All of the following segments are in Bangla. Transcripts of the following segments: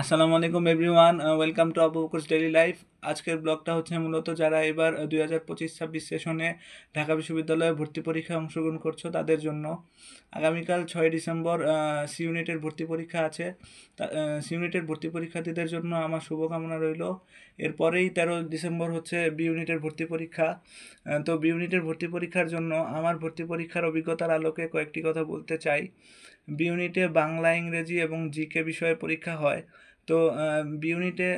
আসসালামু আলাইকুম everyone, welcome to Abu Bakr's daily life. আজকের ব্লগটা হচ্ছে মূলত যারা এবার 2025-26 সেশনে ঢাকা বিশ্ববিদ্যালয়ে ভর্তি পরীক্ষায় অংশগ্রহণ করছো তাদের জন্য। আগামীকাল 6 ডিসেম্বর সি ইউনিটের ভর্তি পরীক্ষা আছে। সি ইউনিটের ভর্তি পরীক্ষার্থীদের জন্য আমার শুভকামনা রইল। এরপরেই 13 ডিসেম্বর হচ্ছে বি ইউনিটের ভর্তি পরীক্ষা। তো বি ইউনিটের ভর্তি পরীক্ষার জন্য আমার ভর্তি পরীক্ষার অভিজ্ঞতার আলোকে কয়েকটি কথা বলতে চাই। বি ইউনিটে বাংলা, ইংরেজি এবং জিকে বিষয়ে পরীক্ষা হয়। তো বি ইউনিটে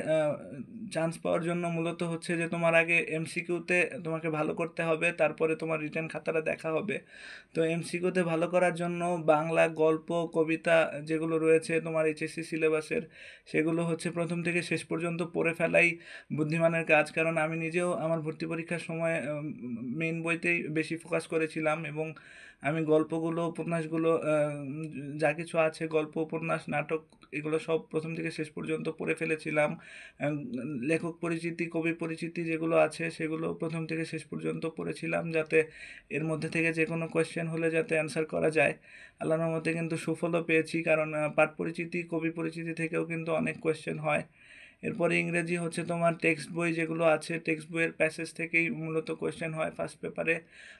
চান্স পাওয়ার জন্য মূলত হচ্ছে যে তোমার আগে এমসিকিউতে তোমাকে ভালো করতে হবে, তারপরে তোমার রিটেন খাতাটা দেখা হবে। তো এমসিকিউতে ভালো করার জন্য বাংলা গল্প, কবিতা যেগুলো রয়েছে তোমার এইচএসসি সিলেবাসের, সেগুলো হচ্ছে প্রথম থেকে শেষ পর্যন্ত পড়ে ফেলাই বুদ্ধিমানের কাজ। কারণ আমি নিজেও আমার ভর্তি পরীক্ষার সময় মেইন বইতেই বেশি ফোকাস করেছিলাম, এবং আমি গল্পগুলো, উপন্যাসগুলো যা কিছু আছে, গল্প, উপন্যাস, নাটক, এগুলো সব প্রথম থেকে শেষ পর্যন্ত পড়ে ফেলেছিলাম। আহ, লেখক পরিচিতি, কবি পরিচিতি যেগুলো আছে সেগুলো প্রথম থেকে শেষ পর্যন্ত পড়েছিলাম, যাতে এর মধ্যে থেকে যে কোনো কোয়েশ্চেন হলে যাতে অ্যান্সার করা যায়। আল্লাহর রহমতে কিন্তু সুফলও পেয়েছি, কারণ পাঠ পরিচিতি, কবি পরিচিতি থেকেও কিন্তু অনেক কোয়েশ্চেন হয়। এরপরে ইংরেজি হচ্ছে তোমার টেক্সট বই যেগুলো আছে, টেক্সট বইয়ের প্যাসেজ থেকেই মূলত কোয়েশ্চেন হয় ফার্স্ট পেপারে।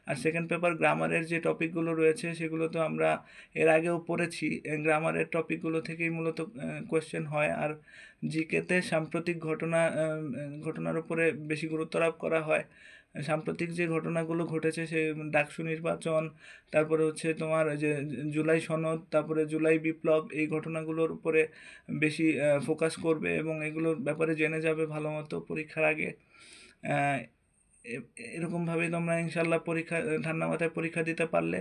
আর সেকেন্ড পেপার গ্রামারের যে টপিকগুলো রয়েছে সেগুলো তো আমরা এর আগেও পড়েছি, গ্রামারের টপিকগুলো থেকেই মূলত কোয়েশ্চেন হয়। আর জিকেতে সাম্প্রতিক ঘটনার উপরে বেশি গুরুত্ব আরোপ করা হয়। সাম্প্রতিক যে ঘটনাগুলো ঘটেছে, সে ডাকসু নির্বাচন, তারপরে হচ্ছে তোমার যে জুলাই সনদ, তারপরে জুলাই বিপ্লব, এই ঘটনাগুলোর উপরে বেশি ফোকাস করবে এবং এগুলোর ব্যাপারে জেনে যাবে ভালো মতো পরীক্ষার আগে। আহ, এরকমভাবেই তোমরা ইনশাল্লাহ পরীক্ষা ঠান্ডা মাথায় পরীক্ষা দিতে পারলে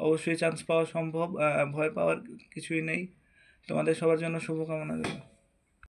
অবশ্যই চান্স পাওয়া সম্ভব। ভয় পাওয়ার কিছুই নেই। তোমাদের সবার জন্য শুভকামনা রইল।